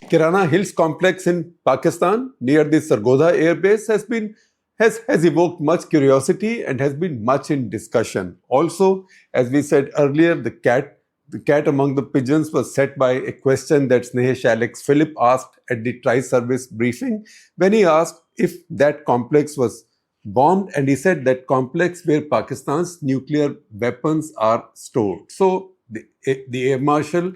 Kirana Hills complex in Pakistan near the Sargodha air base has evoked much curiosity and has been much in discussion. Also, as we said earlier, the cat among the pigeons was set by a question that Snehesh Alex Philip asked at the tri-service briefing when he asked if that complex was bombed, and he said that complex where Pakistan's nuclear weapons are stored. So the Air Marshal,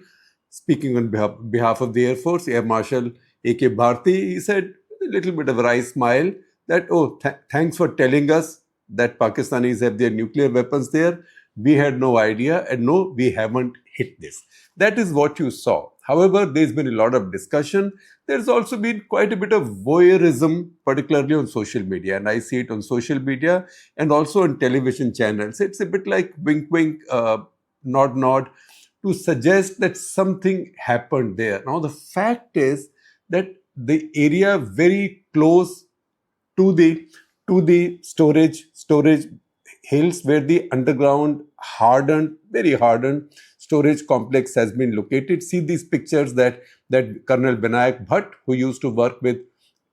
speaking on behalf of the Air Force, Air Marshal A.K. Bharti, he said with a little bit of a wry smile that, thanks for telling us that Pakistanis have their nuclear weapons there. We had no idea, and no, we haven't hit this. That is what you saw. However, there's been a lot of discussion. There's also been quite a bit of voyeurism, particularly on social media, and I see it on social media and also on television channels. It's a bit like wink, wink, nod, nod, to suggest that something happened there. Now, the fact is that the area very close to the storage hills where the underground very hardened storage complex has been located. See these pictures that Colonel Binayak Bhatt, who used to work with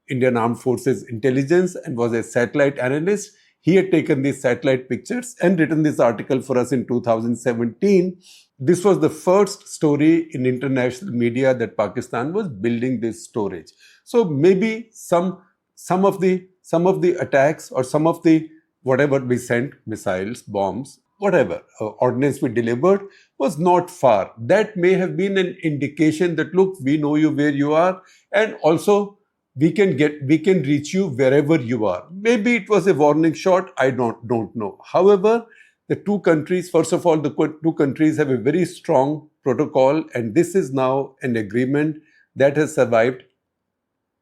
Indian Armed Forces intelligence and was a satellite analyst, he had taken these satellite pictures and written this article for us in 2017. This was the first story in international media that Pakistan was building this storage. So maybe some of the attacks or some of the whatever we sent, missiles, bombs, whatever ordnance we delivered was not far. That may have been an indication that, look, we know you where you are, and also we can reach you wherever you are. Maybe it was a warning shot. I don't know. However, the two countries, first of all, the two countries have a very strong protocol, and this is now an agreement that has survived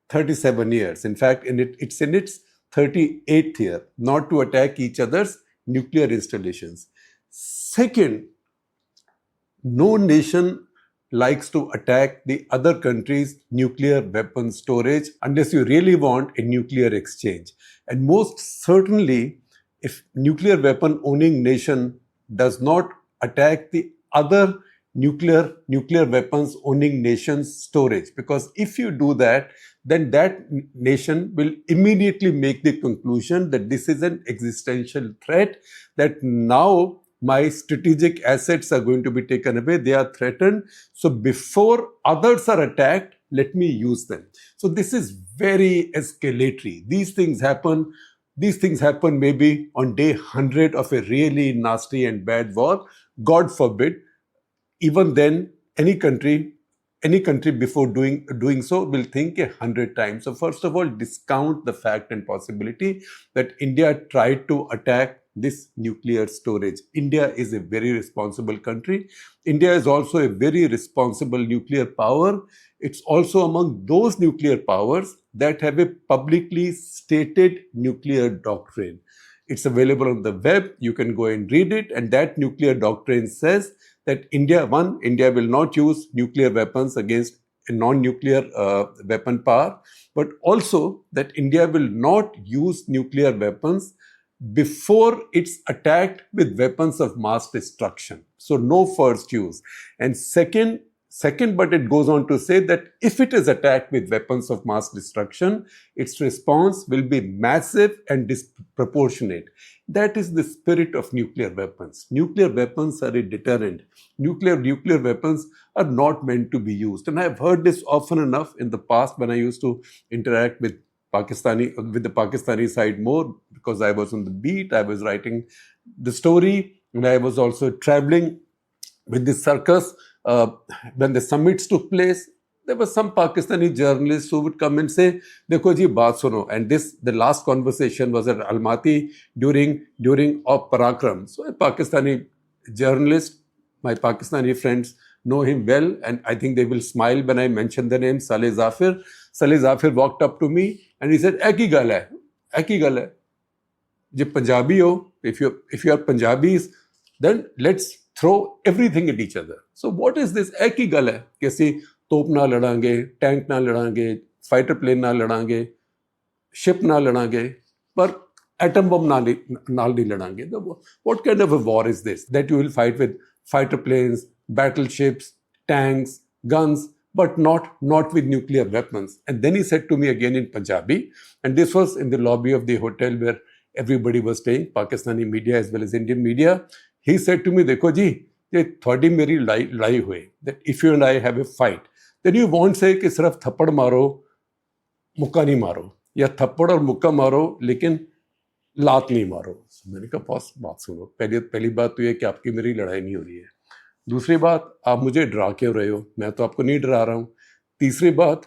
37 years. In fact, it's in its 38th year, not to attack each other's nuclear installations. Second, no nation likes to attack the other country's nuclear weapon storage unless you really want a nuclear exchange. And most certainly, if nuclear weapon owning nation does not attack the other nuclear weapons owning nation's storage, because if you do that, then that nation will immediately make the conclusion that this is an existential threat, that now my strategic assets are going to be taken away, they are threatened. So before others are attacked, let me use them. So this is very escalatory. These things happen maybe on day 100 of a really nasty and bad war. God forbid. Even then, any country before doing so will think 100 times. So first of all, discount the fact and possibility that India tried to attack this nuclear storage. India is a very responsible country. India is also a very responsible nuclear power. It's also among those nuclear powers that have a publicly stated nuclear doctrine. It's available on the web. You can go and read it. And that nuclear doctrine says that India will not use nuclear weapons against a non-nuclear weapon power, but also that India will not use nuclear weapons before it's attacked with weapons of mass destruction. So no first use. And second, but it goes on to say that if it is attacked with weapons of mass destruction, its response will be massive and disproportionate. That is the spirit of nuclear weapons. Nuclear weapons are a deterrent. Nuclear weapons are not meant to be used. And I've heard this often enough in the past when I used to interact with the Pakistani side more, because I was on the beat, I was writing the story, and I was also traveling with the circus. When the summits took place, there were some Pakistani journalists who would come and say, "Dekho ji, baat suno." And the last conversation was at Almaty during Op Parakram. So a Pakistani journalist, my Pakistani friends know him well, and I think they will smile when I mention the name Saleh Zafir. Saleh Zafir walked up to me and he said, "Eki gal hai. Je Punjabi ho, if you are Punjabis, then let's throw everything at each other." So what is this? Eki gal hai. Kaisi तोप ना लड़ांगे, tank ना लड़ांगे, fighter plane ना लड़ांगे, ship ना लड़ांगे, पर atom bomb नाल नहीं लड़ांगे. What kind of a war is this? That you will fight with fighter planes, battleships, tanks, guns, but not with nuclear weapons. And then he said to me again in Punjabi, and this was in the lobby of the hotel where everybody was staying, Pakistani media as well as Indian media. He said to me, "Dekho ji, ye thodi meri ladai hui, that if you and I have a fight, then you won't say कि सिर्फ थप्पड़ मारो, मुक्का नहीं मारो, या थप्पड़ और मुक्का मारो लेकिन लात नहीं मारो." मैंने कहा बॉस बात सुनो, पहली बात तो ये कि आपकी मेरी लड़ाई नहीं हो रही है। दूसरी बात, आप मुझे डरा क्यों रहे हो? मैं तो आपको नहीं डरा रहा हूँ। तीसरी बात,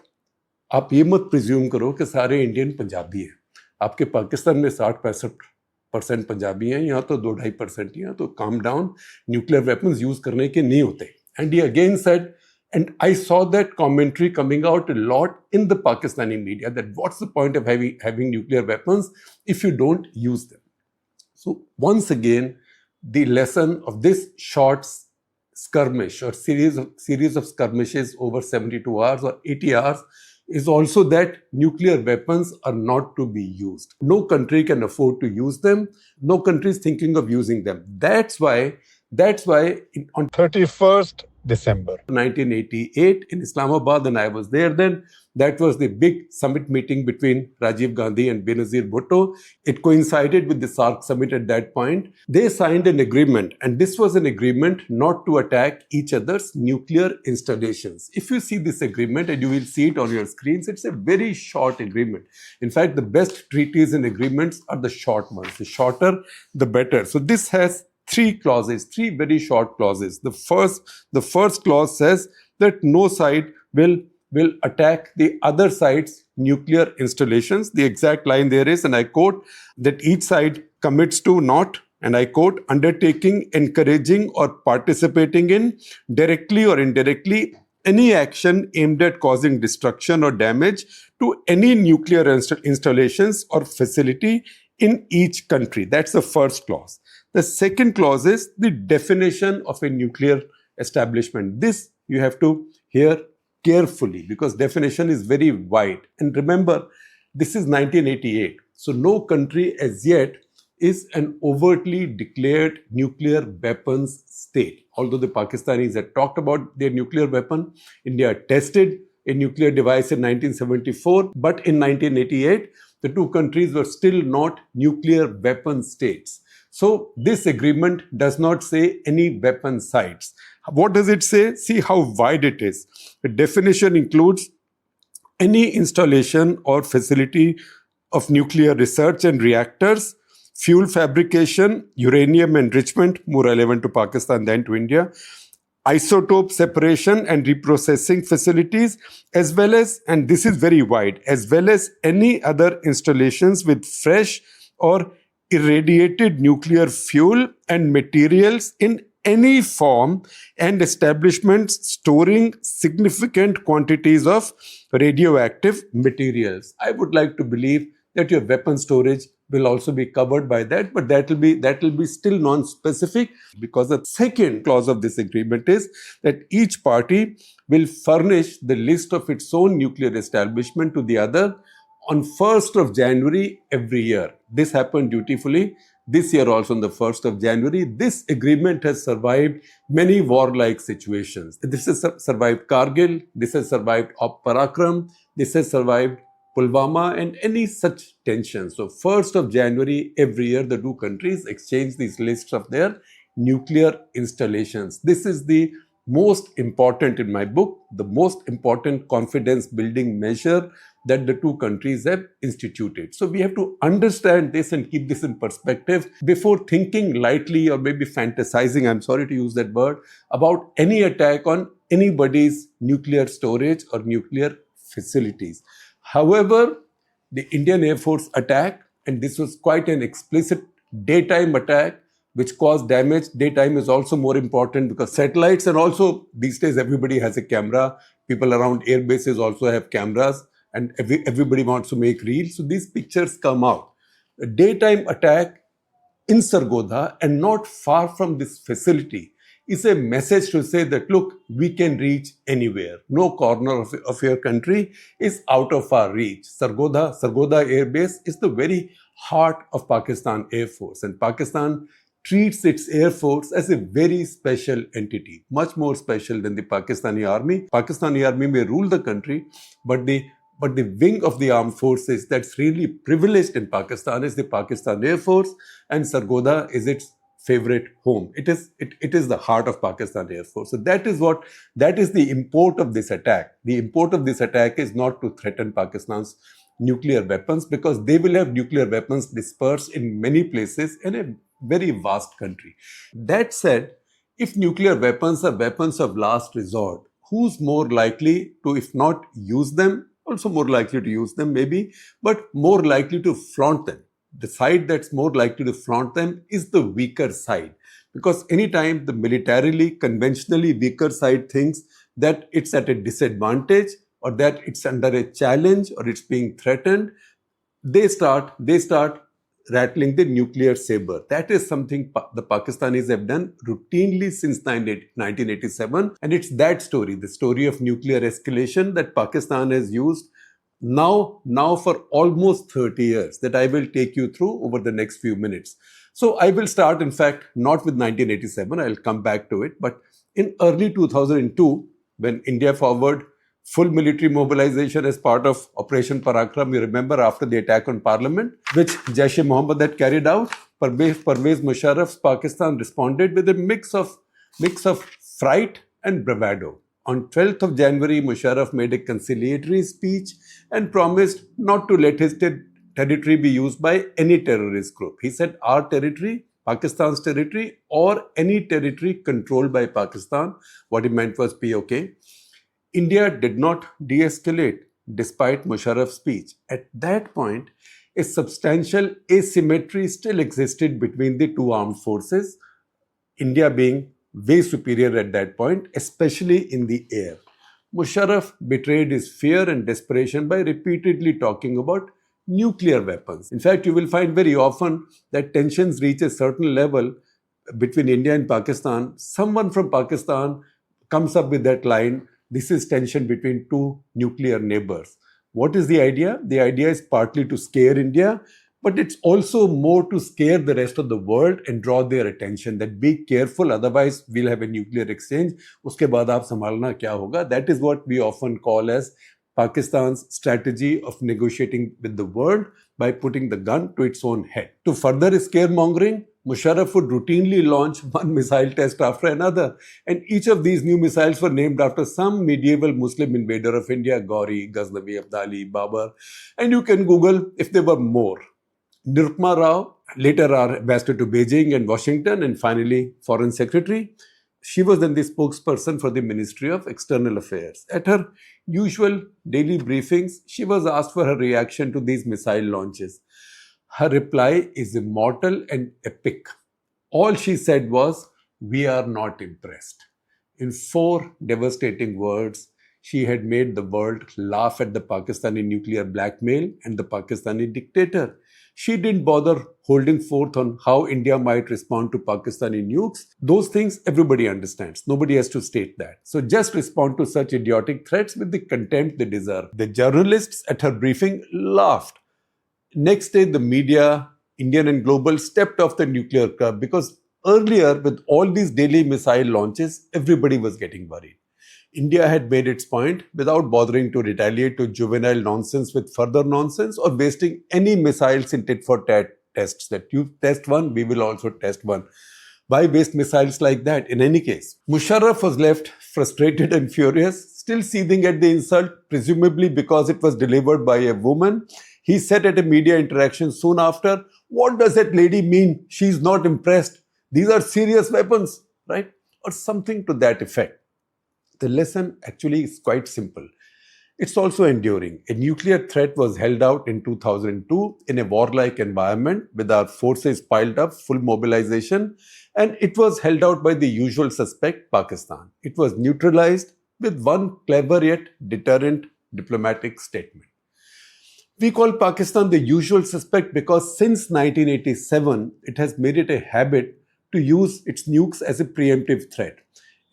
आप ये मत प्रिज्यूम करो कि सारे इंडियन पंजाबी हैं। आपके पाकिस्तान में 60-65% पंजाबी हैं, यहाँ तो 2-2.5% ही हैं, तो calm down, nuclear weapons use करने के नहीं होते। And he again said, and I saw that commentary coming out a lot in the Pakistani media, that what's the point of having nuclear weapons if you don't use them? So once again, the lesson of this short skirmish or series of skirmishes over 72 hours or 80 hours is also that nuclear weapons are not to be used. No country can afford to use them. No country is thinking of using them. That's why on 31st December 1988 in Islamabad, and I was there then. That was the big summit meeting between Rajiv Gandhi and Benazir Bhutto. It coincided with the SARC summit at that point. They signed an agreement, and this was an agreement not to attack each other's nuclear installations. If you see this agreement, and you will see it on your screens, it's a very short agreement. In fact, the best treaties and agreements are the short ones. The shorter, the better. So this has three clauses, three very short clauses. The first clause says that no side will attack the other side's nuclear installations. The exact line there is, and I quote, that each side commits to not, and I quote, undertaking, encouraging, or participating in, directly or indirectly, any action aimed at causing destruction or damage to any nuclear installations or facility in each country. That's the first clause. The second clause is the definition of a nuclear establishment. This you have to hear carefully because definition is very wide. And remember, this is 1988. So no country as yet is an overtly declared nuclear weapons state. Although the Pakistanis had talked about their nuclear weapon, India tested a nuclear device in 1974, but in 1988, the two countries were still not nuclear weapon states. So this agreement does not say any weapon sites. What does it say? See how wide it is. The definition includes any installation or facility of nuclear research and reactors, fuel fabrication, uranium enrichment, more relevant to Pakistan than to India, isotope separation and reprocessing facilities, as well as, and this is very wide, as well as any other installations with fresh or irradiated nuclear fuel and materials in any form, and establishments storing significant quantities of radioactive materials. I would like to believe that your weapon storage will also be covered by that, but that will be still non-specific, because the second clause of this agreement is that each party will furnish the list of its own nuclear establishment to the other on 1st of January every year. This happened dutifully. This year also on the 1st of January. This agreement has survived many warlike situations. This has survived Kargil, this has survived Op Parakram, this has survived Pulwama and any such tensions. So 1st of January every year, the two countries exchange these lists of their nuclear installations. This is the most important in my book, the most important confidence building measure that the two countries have instituted. So we have to understand this and keep this in perspective before thinking lightly or maybe fantasizing, I'm sorry to use that word, about any attack on anybody's nuclear storage or nuclear facilities. However, the Indian Air Force attack, and this was quite an explicit daytime attack, which caused damage. Daytime is also more important because satellites, and also these days everybody has a camera. People around air bases also have cameras, and everybody wants to make reels. So these pictures come out. A daytime attack in Sargodha and not far from this facility is a message to say that, look, we can reach anywhere. No corner of your country is out of our reach. Sargodha Air Base is the very heart of Pakistan Air Force, and Pakistan treats its air force as a very special entity, much more special than the Pakistani army. Pakistani army may rule the country, but the wing of the armed forces that's really privileged in Pakistan is the Pakistan Air Force, and Sargodha is its favorite home. It is the heart of Pakistan Air Force. So that is the import of this attack. The import of this attack is not to threaten Pakistan's nuclear weapons, because they will have nuclear weapons dispersed in many places in a very vast country. That said, if nuclear weapons are weapons of last resort, who's more likely to, if not use them, also more likely to use them maybe, but more likely to flaunt them? The side that's more likely to flaunt them is the weaker side. Because anytime the militarily, conventionally weaker side thinks that it's at a disadvantage, or that it's under a challenge, or it's being threatened, they start rattling the nuclear sabre. That is something the Pakistanis have done routinely since 1987. And it's that story, the story of nuclear escalation, that Pakistan has used now for almost 30 years, that I will take you through over the next few minutes. So I will start, in fact, not with 1987, I'll come back to it, but in early 2002, when India forward full military mobilization as part of Operation Parakram, you remember, after the attack on Parliament, which Jaish-e-Mohammed had carried out, Pervez Musharraf's Pakistan responded with a mix of fright and bravado. On 12th of January, Musharraf made a conciliatory speech and promised not to let his territory be used by any terrorist group. He said, our territory, Pakistan's territory, or any territory controlled by Pakistan. What he meant was POK. India did not de-escalate despite Musharraf's speech. At that point, a substantial asymmetry still existed between the two armed forces, India being way superior at that point, especially in the air. Musharraf betrayed his fear and desperation by repeatedly talking about nuclear weapons. In fact, you will find very often that tensions reach a certain level between India and Pakistan. Someone from Pakistan comes up with that line, this is tension between two nuclear neighbors. What is the idea? The idea is partly to scare India, but it's also more to scare the rest of the world and draw their attention that be careful, otherwise we'll have a nuclear exchange. Uske baad aap sambhalna kya hoga? That is what we often call as Pakistan's strategy of negotiating with the world by putting the gun to its own head. To further scaremongering, Musharraf would routinely launch one missile test after another, and each of these new missiles were named after some medieval Muslim invader of India, Gauri, Ghaznavi, Abdali, Babar, and you can Google if there were more. Nirupma Rao, later our ambassador to Beijing and Washington, and finally Foreign Secretary, she was then the spokesperson for the Ministry of External Affairs. At her usual daily briefings, she was asked for her reaction to these missile launches. Her reply is immortal and epic. All she said was, we are not impressed. In 4 devastating words, she had made the world laugh at the Pakistani nuclear blackmail and the Pakistani dictator. She didn't bother holding forth on how India might respond to Pakistani nukes. Those things everybody understands. Nobody has to state that. So just respond to such idiotic threats with the contempt they deserve. The journalists at her briefing laughed. Next day, the media, Indian and global, stepped off the nuclear curve because earlier, with all these daily missile launches, everybody was getting worried. India had made its point without bothering to retaliate to juvenile nonsense with further nonsense or wasting any missiles in tit-for-tat tests that you test one, we will also test one. Why waste missiles like that? In any case, Musharraf was left frustrated and furious, still seething at the insult, presumably because it was delivered by a woman. He said at a media interaction soon after, what does that lady mean? She's not impressed. These are serious weapons, right? Or something to that effect. The lesson actually is quite simple. It's also enduring. A nuclear threat was held out in 2002 in a warlike environment with our forces piled up, full mobilization, and it was held out by the usual suspect, Pakistan. It was neutralized with one clever yet deterrent diplomatic statement. We call Pakistan the usual suspect because since 1987, it has made it a habit to use its nukes as a preemptive threat.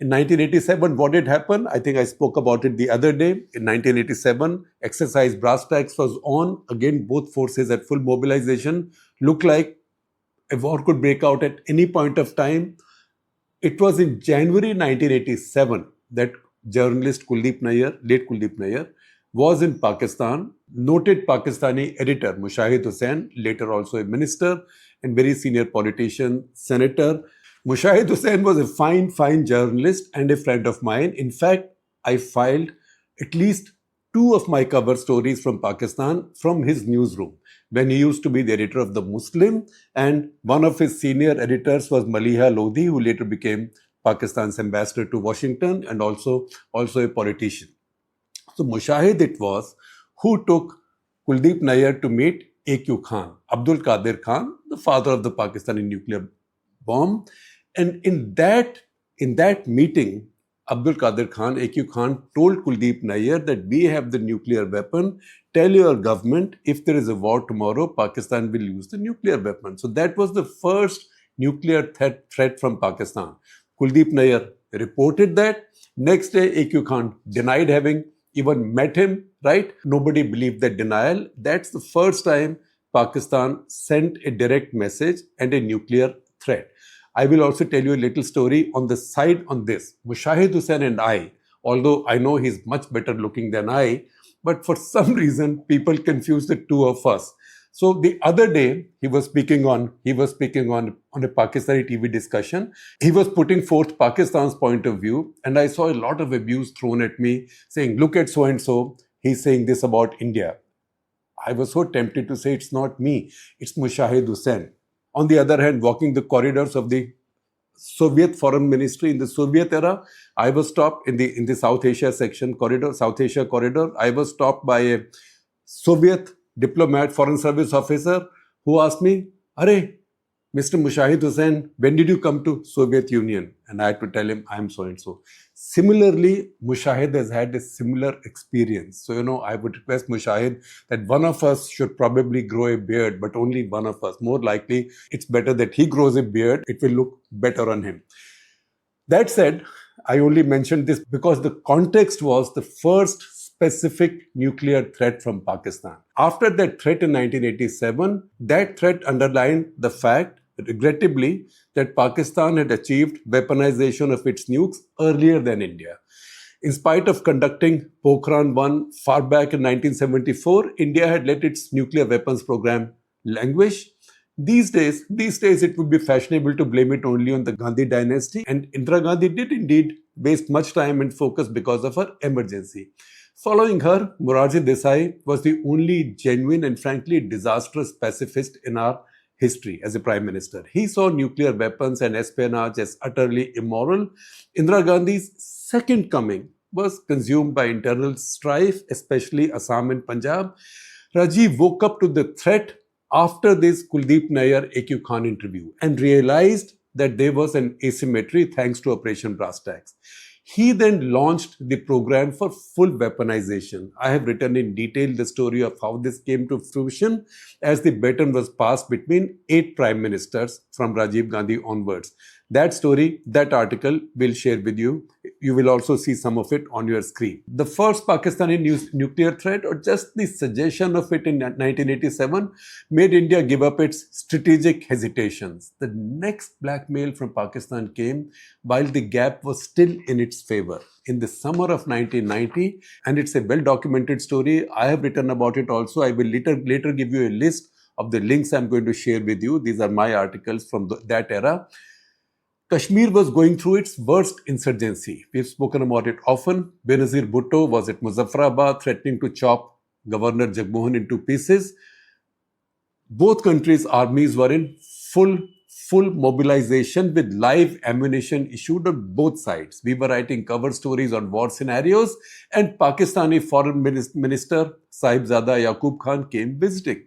In 1987, what did happen? I think I spoke about it the other day. In 1987, exercise brass tacks was on. Again, both forces at full mobilization. Looked like a war could break out at any point of time. It was in January 1987 that journalist Kuldeep Nayyar, late Kuldeep Nayyar, was in Pakistan. Noted Pakistani editor Mushahid Hussain, later also a minister and very senior politician, senator. Mushahid Hussain was a fine journalist and a friend of mine. In fact, I filed at least two of my cover stories from Pakistan from his newsroom when he used to be the editor of The Muslim, and one of his senior editors was Maliha Lodhi, who later became Pakistan's ambassador to Washington and also a politician. So Mushahid it was who took Kuldeep Nayyar to meet AQ Khan, Abdul Qadir Khan, the father of the Pakistani nuclear bomb. And in that meeting, Abdul Qadir Khan, AQ Khan, told Kuldeep Nayyar that we have the nuclear weapon. Tell your government if there is a war tomorrow, Pakistan will use the nuclear weapon. So that was the first nuclear threat from Pakistan. Kuldeep Nayyar reported that. Next day, AQ Khan denied having even met him, right? Nobody believed that denial. That's the first time Pakistan sent a direct message and a nuclear threat. I will also tell you a little story on the side on this. Mushahid Hussain and I, although I know he's much better looking than I, but for some reason people confuse the two of us. So the other day he was speaking on a Pakistani TV discussion. He was putting forth Pakistan's point of view, and I saw a lot of abuse thrown at me saying, look at so and so, he's saying this about India. I was so tempted to say it's not me, it's Mushahid Hussain. On the other hand, walking the corridors of the Soviet Foreign Ministry in the Soviet era, I was stopped in the South Asia corridor. I was stopped by a Soviet diplomat, foreign service officer, who asked me, "Arey, Mr. Mushahid Hussain, when did you come to Soviet Union?" And I had to tell him, I'm so and so. Similarly, Mushahid has had a similar experience. So, I would request Mushahid that one of us should probably grow a beard, but only one of us. More likely, it's better that he grows a beard. It will look better on him. That said, I only mentioned this because the context was the first specific nuclear threat from Pakistan. After that threat in 1987, that threat underlined the fact, regrettably, that Pakistan had achieved weaponization of its nukes earlier than India. In spite of conducting Pokhran-1 far back in 1974, India had let its nuclear weapons program languish. These days, it would be fashionable to blame it only on the Gandhi dynasty, and Indira Gandhi did indeed waste much time and focus because of her emergency. Following her, Morarji Desai was the only genuine and frankly disastrous pacifist in our history as a prime minister. He saw nuclear weapons and espionage as utterly immoral. Indira Gandhi's second coming was consumed by internal strife, especially Assam and Punjab. Rajiv woke up to the threat after this Kuldeep Nayyar AQ Khan interview and realized that there was an asymmetry thanks to Operation Brass Tacks. He then launched the program for full weaponization. I have written in detail the story of how this came to fruition as the baton was passed between 8 prime ministers from Rajiv Gandhi onwards. That story, that article, will share with you. You will also see some of it on your screen. The first Pakistani nuclear threat, or just the suggestion of it in 1987, made India give up its strategic hesitations. The next blackmail from Pakistan came while the gap was still in its favor. In the summer of 1990, and it's a well-documented story. I have written about it also. I will later give you a list of the links I'm going to share with you. These are my articles from that era. Kashmir was going through its worst insurgency. We've spoken about it often. Benazir Bhutto was at Muzaffarabad threatening to chop Governor Jagmohan into pieces. Both countries' armies were in full mobilization with live ammunition issued on both sides. We were writing cover stories on war scenarios, and Pakistani Foreign Minister Sahibzada Yaqub Khan came visiting.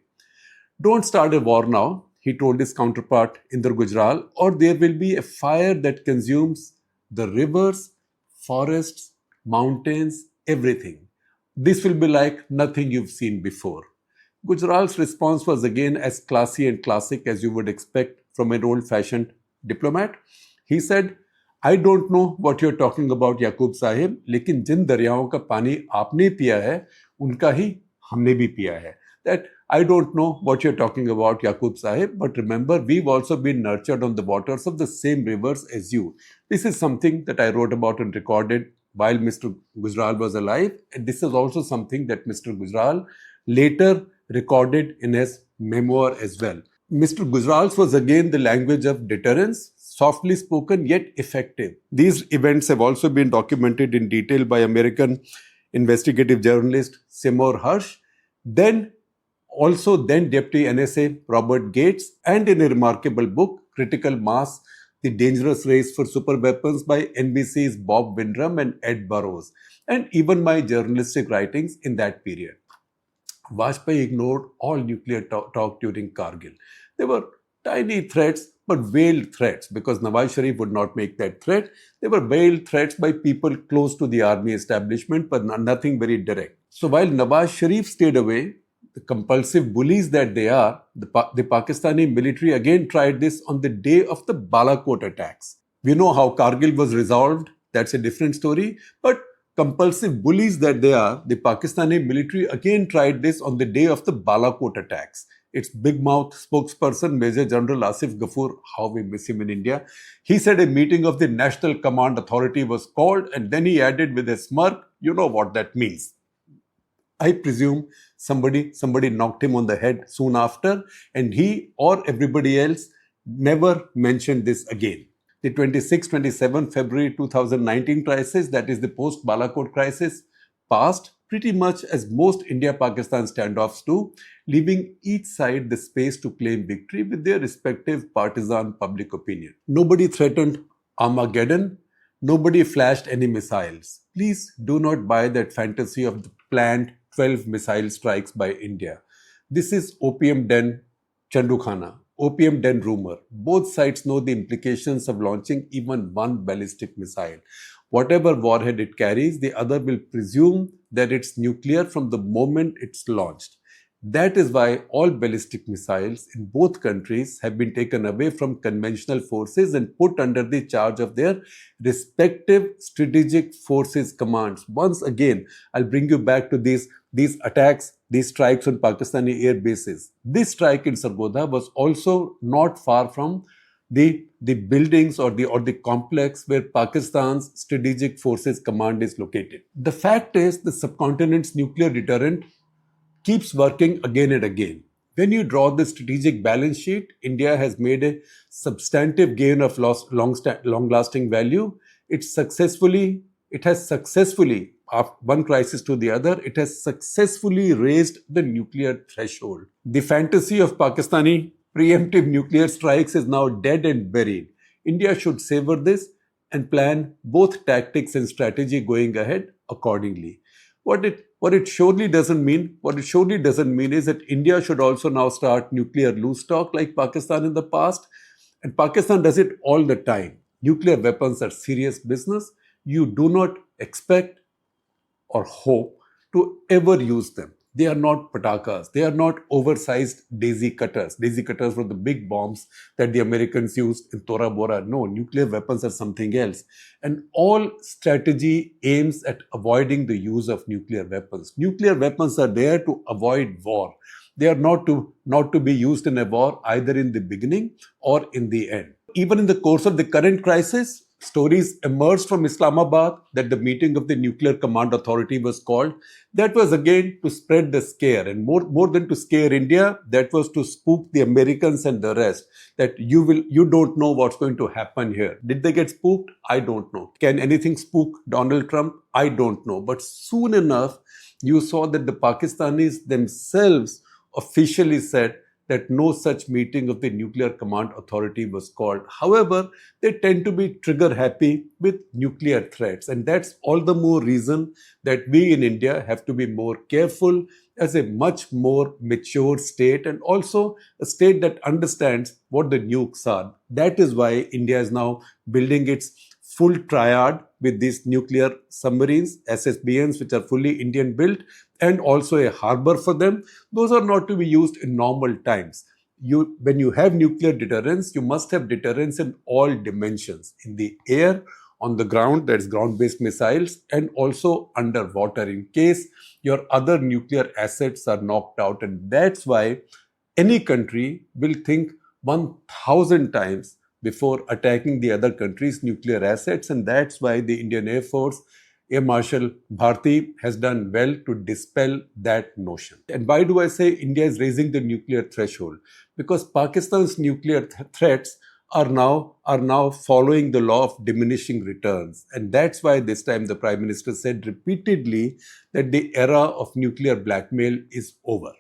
Don't start a war now, he told his counterpart Inder Gujral, or there will be a fire that consumes the rivers, forests, mountains, everything. This will be like nothing you've seen before. Gujral's response was again as classy and classic as you would expect from an old-fashioned diplomat. He said, I don't know what you're talking about, Yaqub Sahib, लेकिन जिन दरियाओं का पानी आपने पिया है, उनका ही हमने भी पिया है. that I don't know what you're talking about, Yaqub Sahib, but remember, we've also been nurtured on the waters of the same rivers as you. This is something that I wrote about and recorded while Mr. Gujral was alive. And this is also something that Mr. Gujral later recorded in his memoir as well. Mr. Gujral's was again the language of deterrence, softly spoken yet effective. These events have also been documented in detail by American investigative journalist Seymour Hersh, then Deputy NSA Robert Gates, and in a remarkable book, Critical Mass, The Dangerous Race for Superweapons by NBC's Bob Windrum and Ed Burrows, and even my journalistic writings in that period. Vajpayee ignored all nuclear talk during Kargil. There were tiny threats, but veiled threats, because Nawaz Sharif would not make that threat. They were veiled threats by people close to the army establishment, but nothing very direct. So while Nawaz Sharif stayed away, the compulsive bullies that they are, the Pakistani military again tried this on the day of the Balakot attacks. We know how Kargil was resolved. That's a different story. But compulsive bullies that they are, the Pakistani military again tried this on the day of the Balakot attacks. Its big mouth spokesperson, Major General Asif Ghafoor, how we miss him in India, he said a meeting of the National Command Authority was called, and then he added with a smirk, you know what that means. I presume somebody knocked him on the head soon after, and he or everybody else never mentioned this again. The 26-27 February 2019 crisis, that is the post-Balakot crisis, passed pretty much as most India-Pakistan standoffs do, leaving each side the space to claim victory with their respective partisan public opinion. Nobody threatened Armageddon. Nobody flashed any missiles. Please do not buy that fantasy of the planned 12 missile strikes by India. This is opium den Chandukhana, opium den rumor. Both sides know the implications of launching even one ballistic missile. Whatever warhead it carries, the other will presume that it's nuclear from the moment it's launched. That is why all ballistic missiles in both countries have been taken away from conventional forces and put under the charge of their respective strategic forces commands. Once again, I'll bring you back to these attacks, these strikes on Pakistani air bases. This strike in Sargodha was also not far from the buildings or the complex where Pakistan's strategic forces command is located. The fact is, the subcontinent's nuclear deterrent keeps working again and again. When you draw the strategic balance sheet, India has made a substantive gain of long-lasting value. It has successfully, after one crisis to the other, it has successfully raised the nuclear threshold. The fantasy of Pakistani preemptive nuclear strikes is now dead and buried. India should savor this and plan both tactics and strategy going ahead accordingly. What it surely doesn't mean is that India should also now start nuclear loose talk like Pakistan in the past. And Pakistan does it all the time. Nuclear weapons are serious business. You do not expect or hope to ever use them. They are not patakas. They are not oversized daisy cutters. Daisy cutters were the big bombs that the Americans used in Tora Bora. No, nuclear weapons are something else. And all strategy aims at avoiding the use of nuclear weapons. Nuclear weapons are there to avoid war. They are not to be used in a war either in the beginning or in the end. Even in the course of the current crisis, stories emerged from Islamabad that the meeting of the Nuclear Command Authority was called. That was again to spread the scare, and more than to scare India, that was to spook the Americans and the rest, that you don't know what's going to happen here. Did they get spooked? I don't know. Can anything spook Donald Trump? I don't know. But soon enough, you saw that the Pakistanis themselves officially said that no such meeting of the Nuclear Command Authority was called. However, they tend to be trigger happy with nuclear threats. And that's all the more reason that we in India have to be more careful as a much more mature state, and also a state that understands what the nukes are. That is why India is now building its full triad with these nuclear submarines, SSBNs, which are fully Indian built, and also a harbor for them. Those are not to be used in normal times. When you have nuclear deterrence, you must have deterrence in all dimensions, in the air, on the ground, that's ground-based missiles, and also underwater in case your other nuclear assets are knocked out. And that's why any country will think 1,000 times before attacking the other country's nuclear assets. And that's why the Indian Air Force, Air Marshal Bharti, has done well to dispel that notion. And why do I say India is raising the nuclear threshold? Because Pakistan's nuclear threats are now following the law of diminishing returns. And that's why this time the Prime Minister said repeatedly that the era of nuclear blackmail is over.